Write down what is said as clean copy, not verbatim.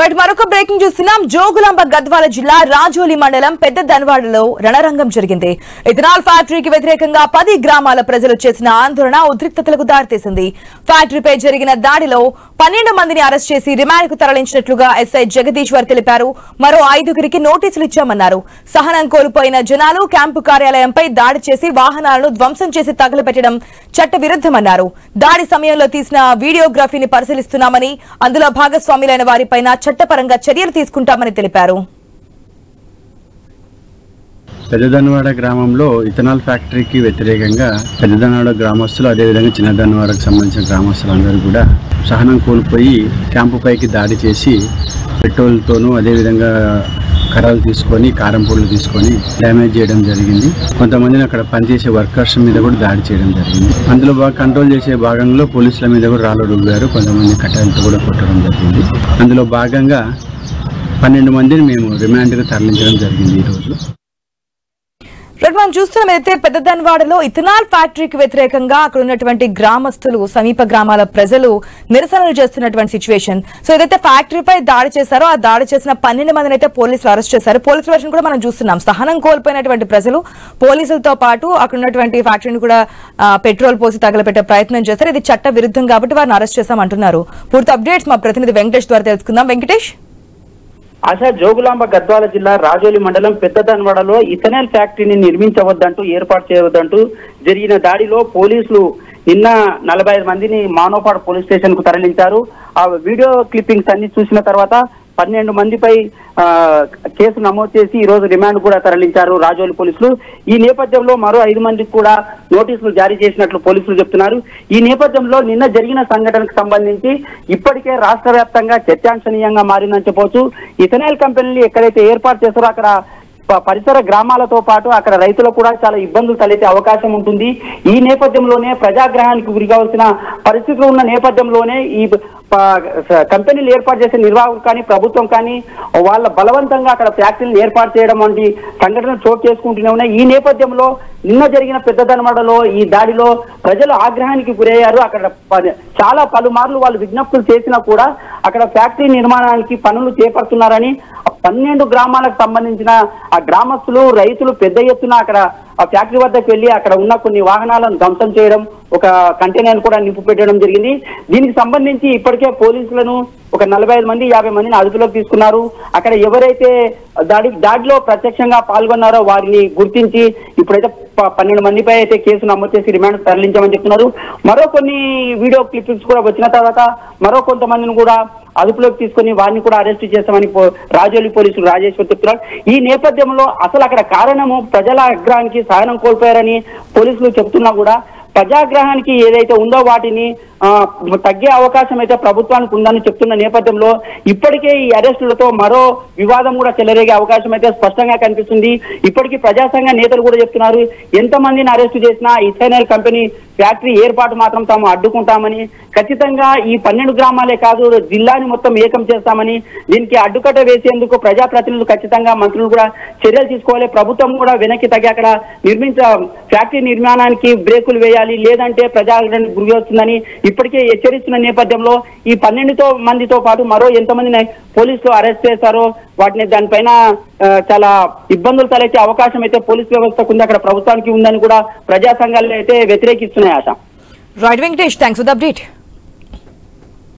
Right మరొక breaking చూస్తున్నాం. జోగులాంబ గద్వాల జిల్లా రాజోలి మండలం పెద్ద దన్వాడలో రణరంగం జరిగింది. ఇథనాల్ ఫ్యాక్టరీకి వ్యతిరేకంగా 10 గ్రామాల ప్రజలు చేసిన ఆందోళన ఉద్రిక్తతలకు దారితీసింది. ఫ్యాక్టరీపై జరిగిన దాడిలో 12 మందిని అరెస్ట్ చేసి రిమాండ్ కు తరలించినట్లుగా ఎస్ఐ జగదీశ్వర్ తెలిపారు. మరో 5గురికి నోటీసులు ఇచ్చామన్నారు. సహనం కోల్పోయిన జనాలు క్యాంపు కార్యాలయంపై దాడి చేసి వాహనాలను ధ్వంసం చేసి తగలబెట్టడం చట్ట విరుద్ధమన్నారు. దాడి సమయంలో తీసిన వీడియోగ్రఫీని పరిశీలిస్తున్నామని, అందులో భాగస్వాములైన వారిపైన చట్టపరంగా చర్యలు తీసుకుంటామని తెలిపారు. పెద్దదన్వాడ గ్రామంలో ఇథనాల్ ఫ్యాక్టరీకి వ్యతిరేకంగా పెద్దదన్వాడ గ్రామస్తులు అదేవిధంగా చిన్నదన్వాడకు సంబంధించిన గ్రామస్తులందరూ కూడా సహనం కోల్పోయి క్యాంపు పైకి దాడి చేసి పెట్రోల్తోనూ అదేవిధంగా కర్రలు తీసుకొని కారం పొడులు తీసుకొని డ్యామేజ్ చేయడం జరిగింది. కొంతమందిని అక్కడ పనిచేసే వర్కర్స్ మీద కూడా దాడి చేయడం జరిగింది. అందులో కంట్రోల్ చేసే భాగంలో పోలీసుల మీద కూడా రాళ్ళు రువ్వారు. కొంతమంది కట్టాలతో కూడా కొట్టడం జరిగింది. అందులో భాగంగా 12 మందిని మేము రిమాండ్గా తరలించడం జరిగింది ఈరోజు. మనం చూస్తున్నాం అయితే పెద్ద దన్వాడలో ఇథనాల్ ఫ్యాక్టరీకి వ్యతిరేకంగా అక్కడ ఉన్నటువంటి గ్రామస్తులు, సమీప గ్రామాల ప్రజలు నిరసనలు చేస్తున్నటువంటి సిచ్యువేషన్. సో ఏదైతే ఫ్యాక్టరీపై దాడి చేశారో ఆ దాడి చేసిన 12 మందిని అయితే పోలీసులు అరెస్ట్ చేశారు. పోలీసుల వర్షన్ కూడా మనం చూస్తున్నాం. సహనం కోల్పోయినటువంటి ప్రజలు పోలీసులతో పాటు అక్కడ ఉన్నటువంటి ఫ్యాక్టరీని కూడా పెట్రోల్ పోసి తగలబెట్టే ప్రయత్నం చేశారు. ఇది చట్ట విరుద్ధం కాబట్టి వారిని అరెస్ట్ చేశామంటున్నారు. పూర్తి అప్డేట్స్ మా ప్రతినిధి వెంకటేష్ ద్వారా తెలుసుకుందాం. వెంకటేష్. ఆశా, జోగులాంబ గద్వాల జిల్లా రాజోలి మండలం పెద్ద దన్వాడలో ఇథనాల్ ఫ్యాక్టరీని నిర్మించవద్దంటూ ఏర్పాటు చేయవద్దంటూ జరిగిన దాడిలో పోలీసులు నిన్న 45 మందిని మానోపాడు పోలీస్ స్టేషన్ కు తరలించారు. ఆ వీడియో క్లిప్పింగ్స్ అన్ని చూసిన తర్వాత 12 మందిపై కేసు నమోదు చేసి ఈ రోజు రిమాండ్ కూడా తరలించారు రాజోలి పోలీసులు. ఈ నేపథ్యంలో మరో 5 మందికి కూడా నోటీసులు జారీ చేసినట్లు పోలీసులు చెప్తున్నారు. ఈ నేపథ్యంలో నిన్న జరిగిన సంఘటనకు సంబంధించి ఇప్పటికే రాష్ట్ర వ్యాప్తంగా చర్చాంశనీయంగా మారిందని చెప్పవచ్చు. ఇథనాల్ కంపెనీలు ఎక్కడైతే ఏర్పాటు చేస్తారో అక్కడ పరిసర గ్రామాలతో పాటు అక్కడ రైతులకు కూడా చాలా ఇబ్బందులు తలెత్తే అవకాశం ఉంటుంది. ఈ నేపథ్యంలోనే ప్రజాగ్రహానికి గురి కావాల్సిన పరిస్థితులు ఉన్న నేపథ్యంలోనే ఈ కంపెనీలు ఏర్పాటు చేసే నిర్వాహకులు కానీ ప్రభుత్వం కానీ వాళ్ళ బలవంతంగా అక్కడ ఫ్యాక్టరీలు ఏర్పాటు చేయడం వంటి సంఘటనలు చోటు చేసుకుంటూనే ఉన్నాయి. ఈ నేపథ్యంలో నిన్న జరిగిన పెద్ద దన్వాడలో ఈ దాడిలో ప్రజలు ఆగ్రహానికి గురయ్యారు. అక్కడ చాలా పలుమార్లు వాళ్ళు విజ్ఞప్తులు చేసినా కూడా అక్కడ ఫ్యాక్టరీ నిర్మాణానికి పనులు చేపడుతున్నారని 12 గ్రామాలకు సంబంధించిన ఆ గ్రామస్తులు, రైతులు పెద్ద ఎత్తున అక్కడ ఆ ఫ్యాక్టరీ వద్దకు వెళ్లి అక్కడ ఉన్న కొన్ని వాహనాలను ధ్వంసం చేయడం, ఒక కంటైనర్ కూడా నింపు పెట్టడం జరిగింది. దీనికి సంబంధించి ఇప్పటికే పోలీసులను ఒక 45 మంది 50 మందిని అదుపులోకి తీసుకున్నారు. అక్కడ ఎవరైతే దాడిలో ప్రత్యక్షంగా పాల్గొన్నారో వారిని గుర్తించి ఇప్పుడైతే 12 మందిపై అయితే కేసు నమోదు చేసి రిమాండ్ తరలించామని చెప్తున్నారు. మరో కొన్ని వీడియో క్లిప్పింగ్స్ కూడా వచ్చిన తర్వాత మరో కొంతమందిని కూడా అదుపులోకి తీసుకుని వారిని కూడా అరెస్ట్ చేస్తామని రాజోలి పోలీసులు రాజేశ్వర్ చెప్తున్నారు. ఈ నేపథ్యంలో అసలు అక్కడ కారణము ప్రజల ఆగ్రహానికి సహనం కోల్పోయారని పోలీసులు చెప్తున్నా కూడా ప్రజాగ్రహానికి ఏదైతే ఉందో వాటిని తగ్గే అవకాశం అయితే ప్రభుత్వానికి ఉందని చెప్తున్న నేపథ్యంలో ఇప్పటికే ఈ అరెస్టులతో మరో వివాదం కూడా చెలరేగే అవకాశం అయితే స్పష్టంగా కనిపిస్తుంది. ఇప్పటికీ ప్రజా సంఘ నేతలు కూడా చెప్తున్నారు, ఎంతమందిని అరెస్టు చేసినా ఇథనాల్ కంపెనీ ఫ్యాక్టరీ ఏర్పాటు మాత్రం తాము అడ్డుకుంటామని, ఖచ్చితంగా ఈ 12 గ్రామాలే కాదు జిల్లాని మొత్తం ఏకం చేస్తామని, దీనికి అడ్డుకట్ట వేసేందుకు ప్రజాప్రతినిధులు ఖచ్చితంగా మంత్రులు కూడా చర్యలు తీసుకోవాలి. ప్రభుత్వం కూడా వెనక్కి తగ్గి అక్కడ ఫ్యాక్టరీ నిర్మాణానికి బ్రేకులు వేయాలి, లేదంటే ప్రజాగ్రహానికి గురి వస్తుందని ఇప్పటికే హెచ్చరిస్తున్న నేపథ్యంలో ఈ 12 మందితో పాటు మరో ఎంతమందిని పోలీసులు అరెస్ట్ చేశారో వాటిని దానిపైన చాలా ఇబ్బందులు తలెత్తే అవకాశం అయితే పోలీస్ వ్యవస్థకు ఉంది, అక్కడ ప్రభుత్వానికి ఉందని కూడా ప్రజా సంఘాలు అయితే వ్యతిరేకిస్తున్నాయి. Asha. Right Venkatesh, thanks for the update.